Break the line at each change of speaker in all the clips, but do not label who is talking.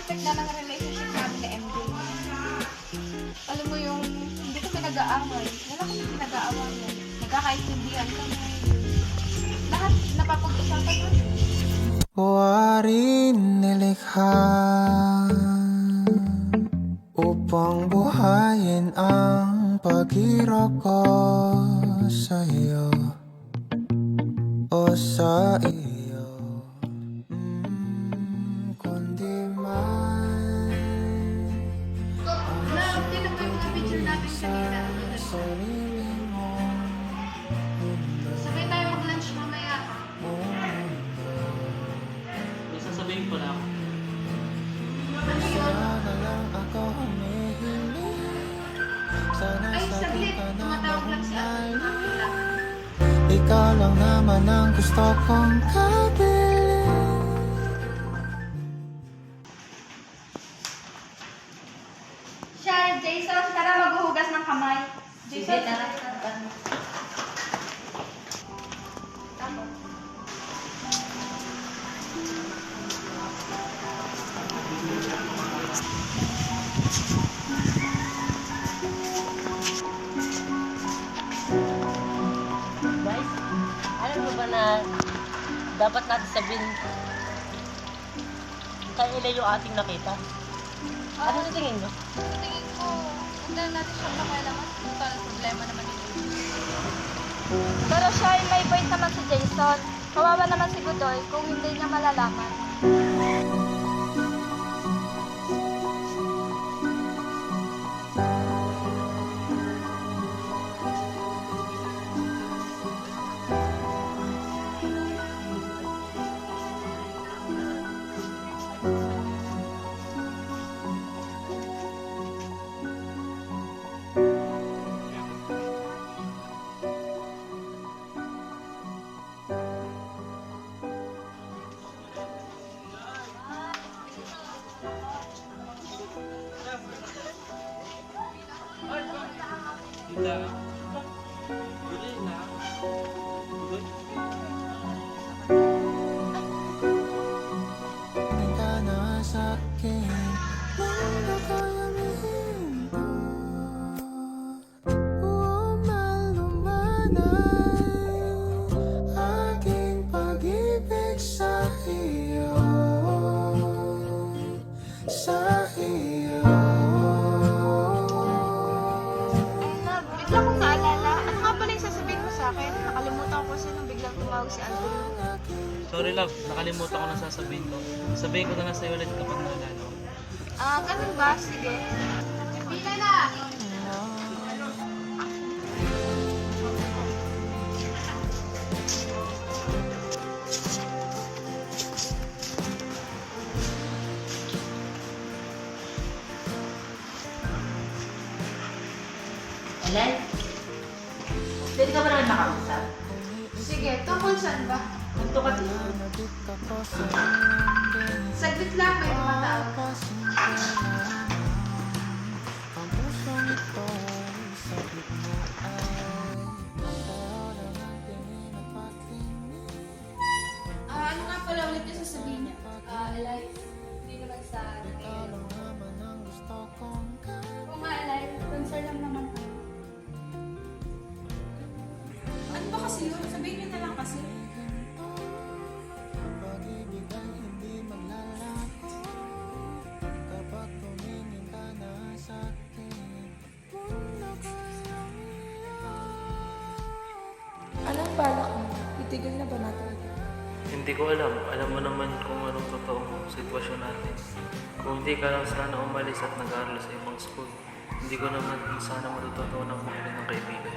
perfect na ng relationship namin ni MJ. Alam mo yung, hindi kami nag-aaway. Wala kami pinag-aawayan. Nagkakaintindihan kami. Lahat napapag-usapan namin.
Waring nilikha upang buhayin ang paghirap ko sa'yo o sa iyo. Kundi man
Love, tinan mo yung mga picture namin kanina.
sarili mo
Sabay tayo mag-lunch mamaya.
May sasabihin ko lang.
Ano yun?
sana lang ako humihiling. Sana
Ay,
sa
saglit.
kita na
Tumatawag lang si Ate. Nakakila.
ikaw lang naman ang gusto kong kabilin.
Siya, Jason, tara maghuhugas ng kamay. Jason, tara. Tama.
Guys, alam mo ba na dapat natin sabihin kay Ella yung ating nakita? Ano sa tingin mo?
Sa tingin ko, huwag na natin siya makailangan. Total, problema naman ito. Pero siya ay may point naman si Jason. Kawawa naman si Godoy kung hindi niya malalaman.
Tingin ka na sa'kin nung ako'y humihinto. Malumanay aking pag-ibig sa iyo, sa iyo.
Love, bigla kong naalala. Ano nga pala yung sasabihin mo sa akin? Nakalimutan ko kasi nung biglang tumawag si Anthony.
Sorry love, nakalimutan ko na sasabihin ko. Sabihin ko na lang sa'yo ulit kapag naalala ko.
Ah, ganun ba? Sige. Pila na!
Ellen? Pwede ka ba naman makausap?
Sige, tungkol saan ba?
Ganito kasi.
Saglit lang, may tumatawag.
Ang pusong ito sa gitna ay wala ng tingin at patingin.
Ano nga pala ulit yung sasabihin niya? Alive. Hindi naman sa
Ikaw lang naman ang gusto kong
Kung nga alive, concern lang naman ako. Ano ba kasi yun? Sabihin niyo na lang kasi.
ang pag-ibig ay hindi maglalako kapag tumingin ka na sa'kin. Mundo ko'y
Anong balak mo? Itigil na ba natin ito?
Hindi ko alam. Alam mo naman kung anong totoong sitwasyon natin. Kung hindi ka lang sana umalis at nag-aaral sa ibang school, hindi ko naman sana matututunan ang mga ng kaibigan.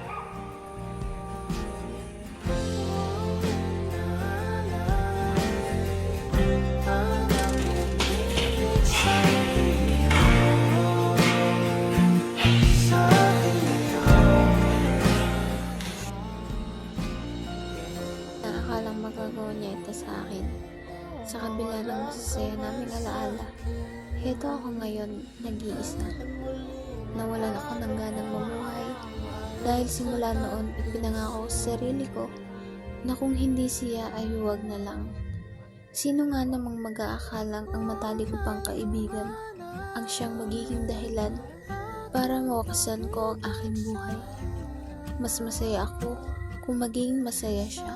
Nakakalang magagawa niya ito sa akin. Sa kabila ng masasaya naming alaala, heto ako ngayon, nag-iisa. Nawalan ako ng ganang mamuhay dahil simula noon ipinangako sa sarili ko na kung hindi siya ay huwag na lang. Sino nga namang mag-aakalang ang matalik ko pang kaibigan ang siyang magiging dahilan para mawakasan ko ang aking buhay. Mas masaya ako kung magiging masaya siya.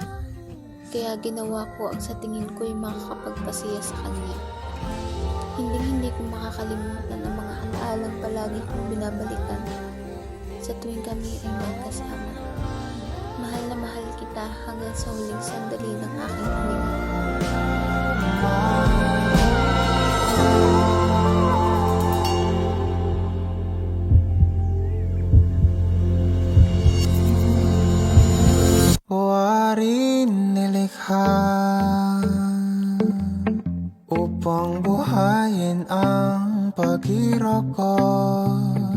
Kaya ginawa ko ang sa tingin ko'y makakapagpasaya sa kanya. Hindi ko makakalimutan ang mga alaalang palagi kong binabalikan sa tuwing kami ay magkasama. Mahal na mahal kita hanggang sa huling sandali ng aking hininga.
Buwarin nilikha upang buhayin ang paghirap ko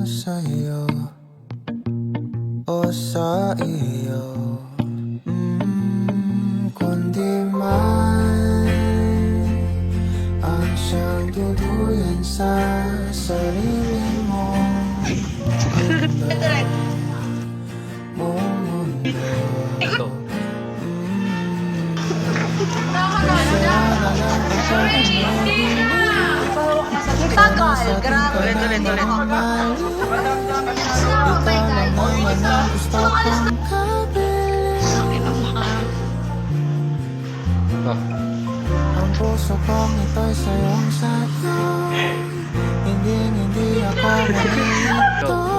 sa iyo o sa iyo. Kundi man ang siyang tuluyan sa sarili mo.
Ito.
Tagal, grabe.
Oh my God.
Gusto kong ang puso kong ito'y sayong sayo. Hindi ako malilito.